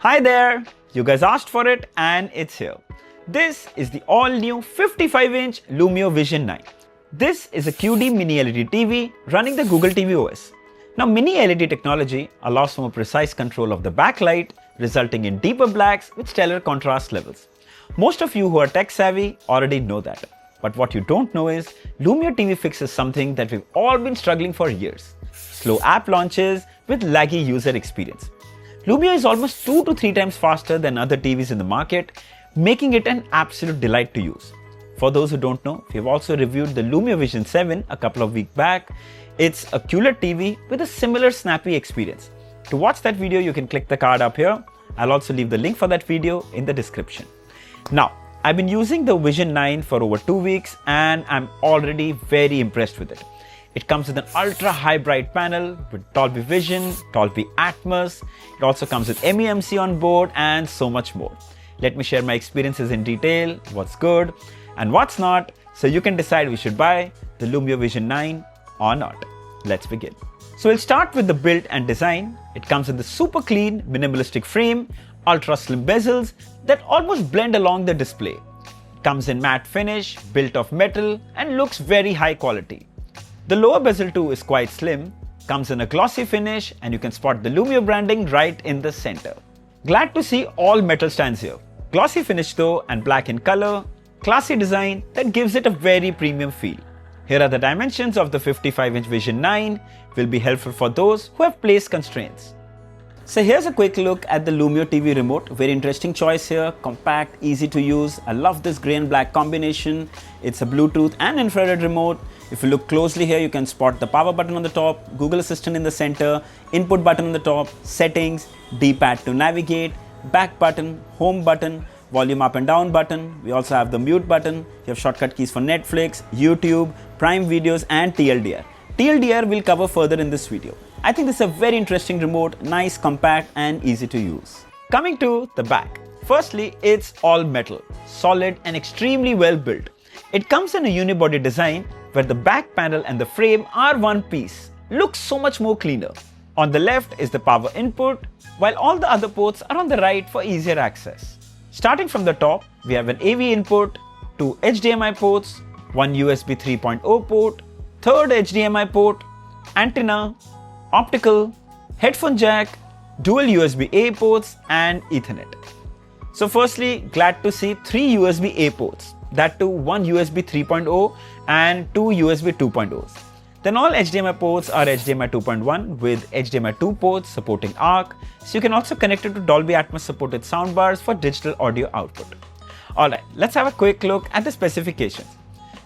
Hi there! You guys asked for it and it's here. This is the all-new 55-inch Lumio Vision 9. This is a QD mini LED TV running the Google TV OS. Now, mini LED technology allows for more precise control of the backlight, resulting in deeper blacks with stellar contrast levels. Most of you who are tech savvy already know that. But what you don't know is Lumio TV fixes something that we've all been struggling for years: slow app launches with laggy user experience. Lumio is almost 2 to 3 times faster than other TVs in the market, making it an absolute delight to use. For those who don't know, we've also reviewed the Lumio Vision 7 a couple of weeks back. It's a QLED TV with a similar snappy experience. To watch that video, you can click the card up here. I'll also leave the link for that video in the description. Now, I've been using the Vision 9 for over 2 weeks and I'm already very impressed with it. It comes with an ultra high bright panel with Dolby Vision, Dolby Atmos. It also comes with MEMC on board and so much more. Let me share my experiences in detail, what's good and what's not, so you can decide we should buy the Lumio Vision 9 or not. Let's begin. So we'll start with the build and design. It comes with the super clean, minimalistic frame, ultra slim bezels that almost blend along the display. It comes in matte finish, built of metal and looks very high quality. The lower bezel too is quite slim, comes in a glossy finish and you can spot the Lumio branding right in the center. Glad to see all metal stands here. Glossy finish though and black in color, classy design that gives it a very premium feel. Here are the dimensions of the 55-inch Vision 9, will be helpful for those who have place constraints. So here's a quick look at the Lumio TV remote. Very interesting choice here, compact, easy to use. I love this grey and black combination. It's a Bluetooth and infrared remote. If you look closely here, you can spot the power button on the top, Google Assistant in the center, input button on the top, settings, D-pad to navigate, back button, home button, volume up and down button. We also have the mute button. You have shortcut keys for Netflix, YouTube, Prime Videos and TLDR. TLDR we'll cover further in this video. I think this is a very interesting remote, nice, compact and easy to use. Coming to the back. Firstly, it's all metal, solid and extremely well built. It comes in a unibody design where the back panel and the frame are one piece. Looks so much more cleaner. On the left is the power input, while all the other ports are on the right for easier access. Starting from the top, we have an AV input, 2 HDMI ports, 1 USB 3.0 port, third HDMI port, antenna, optical, headphone jack, dual USB-A ports and Ethernet. So firstly, glad to see 3 USB-A ports, that too 1 USB 3.0 and 2 USB 2.0s. Then all HDMI ports are HDMI 2.1 with HDMI 2 ports supporting ARC, so you can also connect it to Dolby Atmos supported soundbars for digital audio output. Alright, let's have a quick look at the specifications.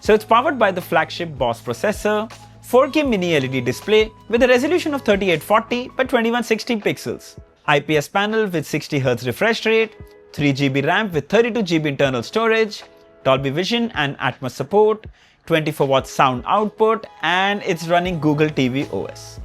So it's powered by the Flagship Boss processor, 4K mini LED display with a resolution of 3840 by 2160 pixels, IPS panel with 60Hz refresh rate, 3GB RAM with 32GB internal storage, Dolby Vision and Atmos support, 24-watt sound output, and it's running Google TV OS.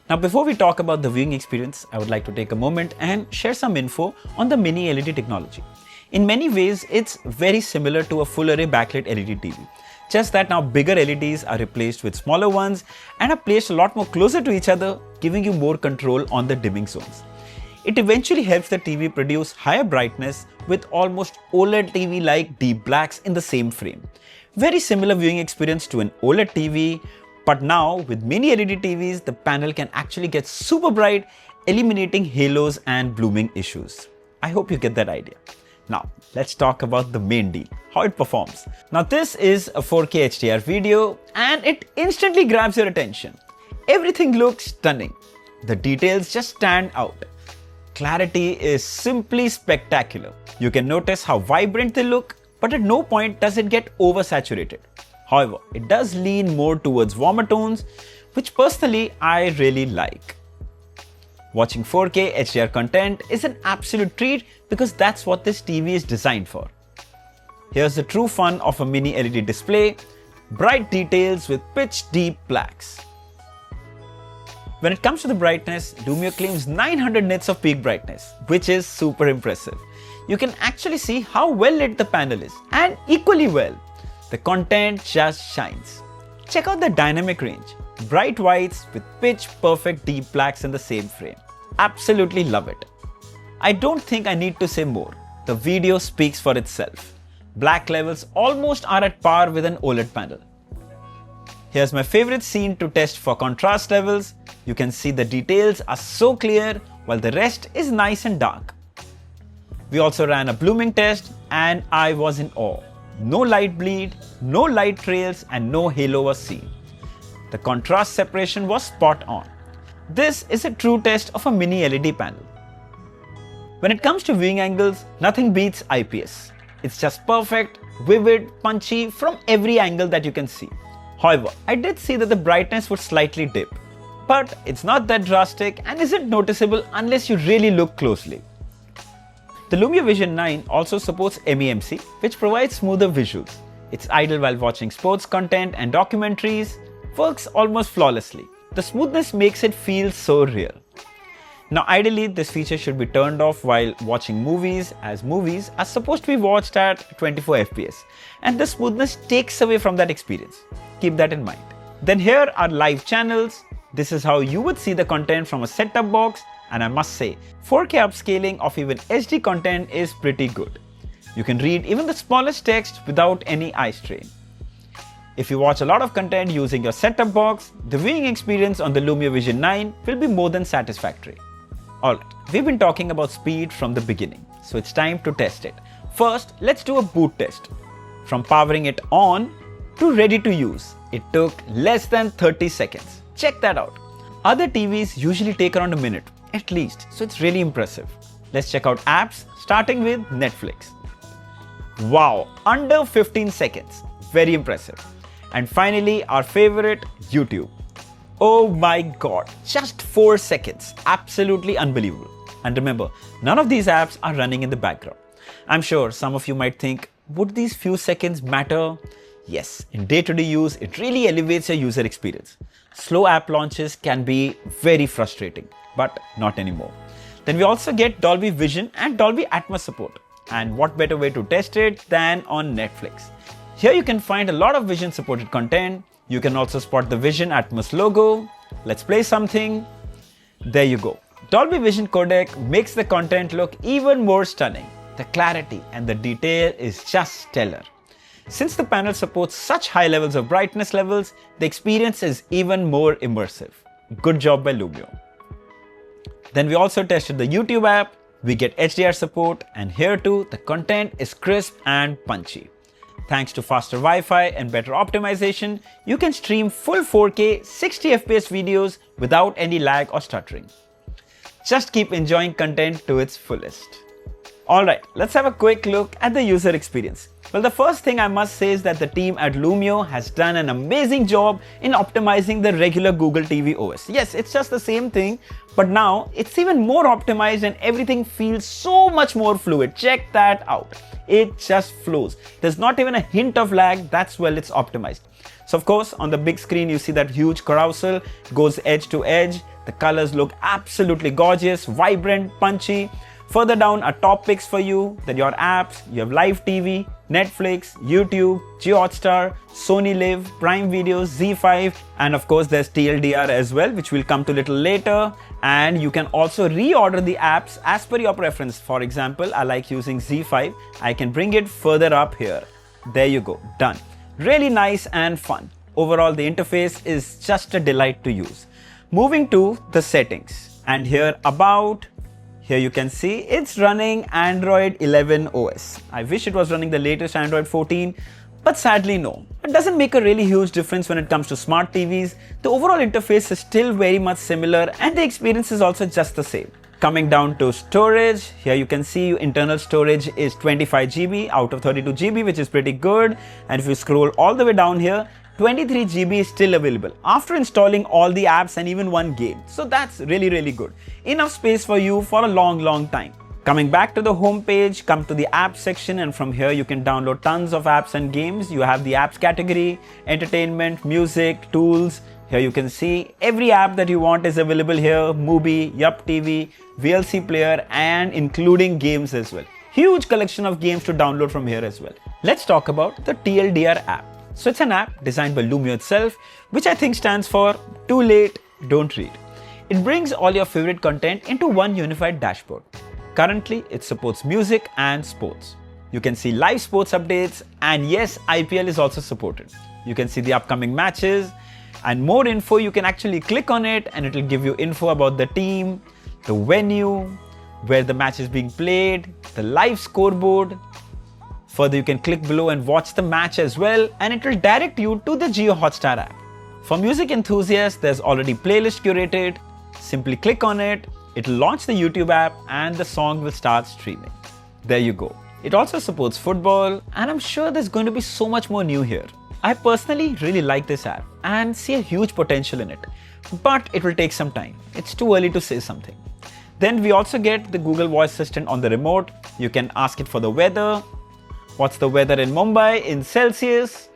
Now before we talk about the viewing experience, I would like to take a moment and share some info on the mini LED technology. In many ways, it's very similar to a full array backlit LED TV. Just that now bigger LEDs are replaced with smaller ones and are placed a lot more closer to each other, giving you more control on the dimming zones. It eventually helps the TV produce higher brightness with almost OLED TV-like deep blacks in the same frame. Very similar viewing experience to an OLED TV, but now with mini LED TVs, the panel can actually get super bright, eliminating halos and blooming issues. I hope you get that idea. Now, let's talk about the main deal, how it performs. Now, this is a 4K HDR video and it instantly grabs your attention. Everything looks stunning. The details just stand out. Clarity is simply spectacular. You can notice how vibrant they look, but at no point does it get oversaturated. However, it does lean more towards warmer tones, which personally I really like. Watching 4K HDR content is an absolute treat because that's what this TV is designed for. Here's the true fun of a mini LED display, bright details with pitch deep blacks. When it comes to the brightness, Lumio claims 900 nits of peak brightness, which is super impressive. You can actually see how well lit the panel is, and equally well, the content just shines. Check out the dynamic range, bright whites with pitch perfect deep blacks in the same frame. Absolutely love it. I don't think I need to say more. The video speaks for itself. Black levels almost are at par with an OLED panel. Here's my favorite scene to test for contrast levels. You can see the details are so clear while the rest is nice and dark. We also ran a blooming test and I was in awe. No light bleed, no light trails and no halo was seen. The contrast separation was spot on. This is a true test of a mini LED panel. When it comes to viewing angles, nothing beats IPS. It's just perfect, vivid, punchy from every angle that you can see. However, I did see that the brightness would slightly dip. But it's not that drastic and isn't noticeable unless you really look closely. The Lumio Vision 9 also supports MEMC, which provides smoother visuals. It's ideal while watching sports content and documentaries, works almost flawlessly. The smoothness makes it feel so real. Now ideally, this feature should be turned off while watching movies, as movies are supposed to be watched at 24 FPS, and the smoothness takes away from that experience. Keep that in mind. Then here are live channels. This is how you would see the content from a set-top box, and I must say, 4K upscaling of even HD content is pretty good. You can read even the smallest text without any eye strain. If you watch a lot of content using your set-top box, the viewing experience on the Lumio Vision 9 will be more than satisfactory. Alright, we've been talking about speed from the beginning, so it's time to test it. First, let's do a boot test. From powering it on to ready to use, it took less than 30 seconds. Check that out. Other TVs usually take around a minute, at least, so it's really impressive. Let's check out apps, starting with Netflix. Wow, under 15 seconds. Very impressive. And finally, our favorite, YouTube. Oh my god, just 4 seconds. Absolutely unbelievable. And remember, none of these apps are running in the background. I'm sure some of you might think, would these few seconds matter? Yes, in day-to-day use, it really elevates your user experience. Slow app launches can be very frustrating, but not anymore. Then we also get Dolby Vision and Dolby Atmos support. And what better way to test it than on Netflix? Here you can find a lot of Vision supported content. You can also spot the Vision Atmos logo. Let's play something. There you go. Dolby Vision codec makes the content look even more stunning. The clarity and the detail is just stellar. Since the panel supports such high levels of brightness levels, the experience is even more immersive. Good job by Lumio. Then we also tested the YouTube app. We get HDR support, and here too, the content is crisp and punchy. Thanks to faster Wi-Fi and better optimization, you can stream full 4K 60 FPS videos without any lag or stuttering. Just keep enjoying content to its fullest. Alright, let's have a quick look at the user experience. Well, the first thing I must say is that the team at Lumio has done an amazing job in optimizing the regular Google TV OS. Yes, it's just the same thing, but now it's even more optimized and everything feels so much more fluid. Check that out. It just flows. There's not even a hint of lag. That's well it's optimized. So of course, on the big screen, you see that huge carousel goes edge to edge. The colors look absolutely gorgeous, vibrant, punchy. Further down are top picks for you, then your apps, you have live TV, Netflix, YouTube, JioHotstar, Sony Live, Prime Videos, Z5, and of course there's TLDR as well, which we'll come to a little later. And you can also reorder the apps as per your preference. For example, I like using Z5. I can bring it further up here. There you go, done. Really nice and fun. Overall, the interface is just a delight to use. Moving to the settings, and here you can see it's running Android 11 OS. I wish it was running the latest Android 14, but sadly no. It doesn't make a really huge difference when it comes to smart TVs. The overall interface is still very much similar and the experience is also just the same. Coming down to storage, here you can see internal storage is 25 GB out of 32 GB, which is pretty good. And if you scroll all the way down here, 23 GB is still available after installing all the apps and even one game. So that's really good. Enough space for you for a long time. Coming back to the home page, come to the apps section, and from here you can download tons of apps and games. You have the apps category, entertainment, music, tools. Here you can see every app that you want is available here. Mubi, Yup TV, VLC player, and including games as well. Huge collection of games to download from here as well. Let's talk about the TLDR app. So it's an app designed by Lumio itself, which I think stands for Too Late, Don't Read. It brings all your favorite content into one unified dashboard. Currently, it supports music and sports. You can see live sports updates, and yes, IPL is also supported. You can see the upcoming matches and more info. You can actually click on it and it will give you info about the team, the venue, where the match is being played, the live scoreboard. Further, you can click below and watch the match as well, and it will direct you to the Jio Hotstar app. For music enthusiasts, there's already playlist curated. Simply click on it, it will launch the YouTube app and the song will start streaming. There you go. It also supports football, and I'm sure there's going to be so much more new here. I personally really like this app and see a huge potential in it, but it will take some time. It's too early to say something. Then we also get the Google Voice Assistant on the remote. You can ask it for the weather. What's the weather in Mumbai in Celsius?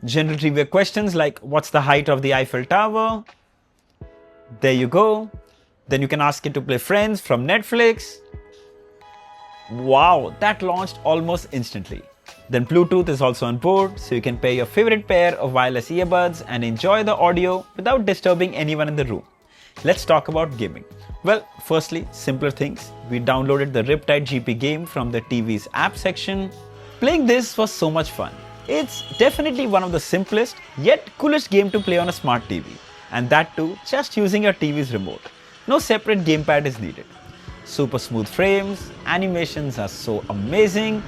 General trivia questions like what's the height of the Eiffel Tower? There you go. Then you can ask it to play Friends from Netflix. Wow, that launched almost instantly. Then Bluetooth is also on board, so you can pair your favorite pair of wireless earbuds and enjoy the audio without disturbing anyone in the room. Let's talk about gaming. Well, firstly, simpler things. We downloaded the Riptide GP game from the TV's app section. Playing this was so much fun. It's definitely one of the simplest yet coolest game to play on a smart TV. And that too, just using your TV's remote. No separate gamepad is needed. Super smooth frames, animations are so amazing.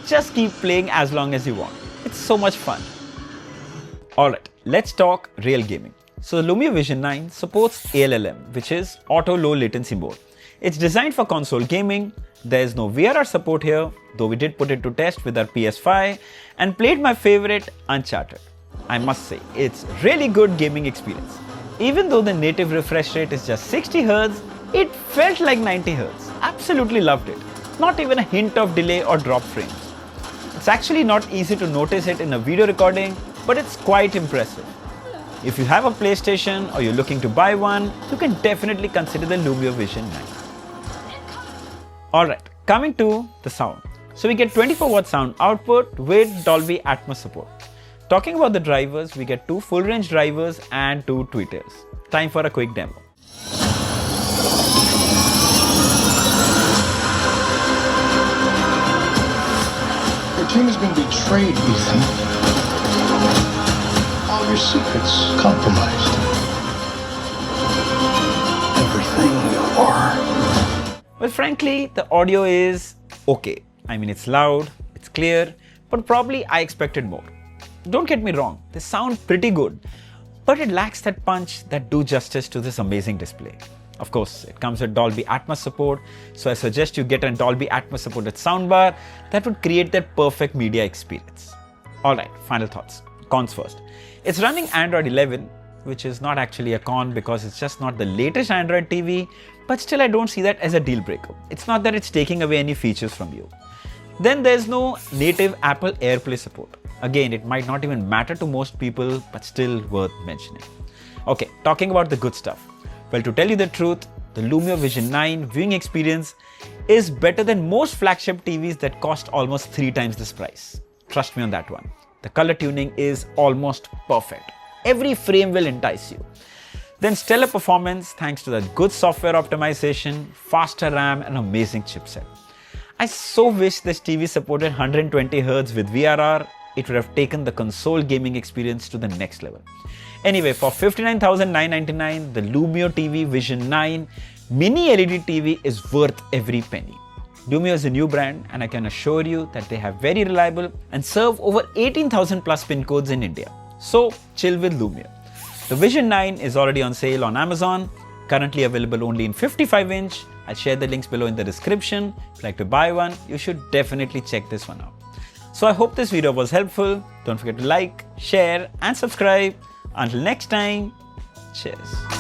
Just keep playing as long as you want. It's so much fun. Alright, let's talk real gaming. So the Lumio Vision 9 supports ALLM, which is Auto Low Latency Mode. It's designed for console gaming. There is no VRR support here, though we did put it to test with our PS5 and played my favorite Uncharted. I must say, it's really good gaming experience. Even though the native refresh rate is just 60 Hz, it felt like 90 Hz. Absolutely loved it. Not even a hint of delay or drop frames. It's actually not easy to notice it in a video recording, but it's quite impressive. If you have a PlayStation or you're looking to buy one, you can definitely consider the Lumio Vision 9. Alright, coming to the sound. So we get 24 watt sound output with Dolby Atmos support. Talking about the drivers, we get 2 full range drivers and 2 tweeters. Time for a quick demo. Your team has been betrayed, Ethan. All your secrets compromised. Everything you are. Well, frankly, the audio is okay. I mean, it's loud, it's clear, but probably I expected more. Don't get me wrong, they sound pretty good, but it lacks that punch that do justice to this amazing display. Of course, it comes with Dolby Atmos support, so I suggest you get a Dolby Atmos supported soundbar that would create that perfect media experience. Alright, final thoughts. Cons first. It's running Android 11, which is not actually a con because it's just not the latest Android TV, but still I don't see that as a deal breaker. It's not that it's taking away any features from you. Then there's no native Apple AirPlay support. Again, it might not even matter to most people, but still worth mentioning. Okay, talking about the good stuff. Well, to tell you the truth, the Lumio Vision 9 viewing experience is better than most flagship TVs that cost almost 3 times this price. Trust me on that one. The color tuning is almost perfect. Every frame will entice you. Then stellar performance thanks to that good software optimization, faster RAM and amazing chipset. I so wish this TV supported 120 Hz with VRR. It would have taken the console gaming experience to the next level. Anyway, for 59,999, the Lumio TV Vision 9 Mini LED TV is worth every penny. Lumio is a new brand and I can assure you that they have very reliable and serve over 18,000 plus pin codes in India. So chill with Lumio. The Vision 9 is already on sale on Amazon, currently available only in 55-inch. I'll share the links below in the description. If you'd like to buy one, you should definitely check this one out. So I hope this video was helpful. Don't forget to like, share and subscribe. Until next time, cheers.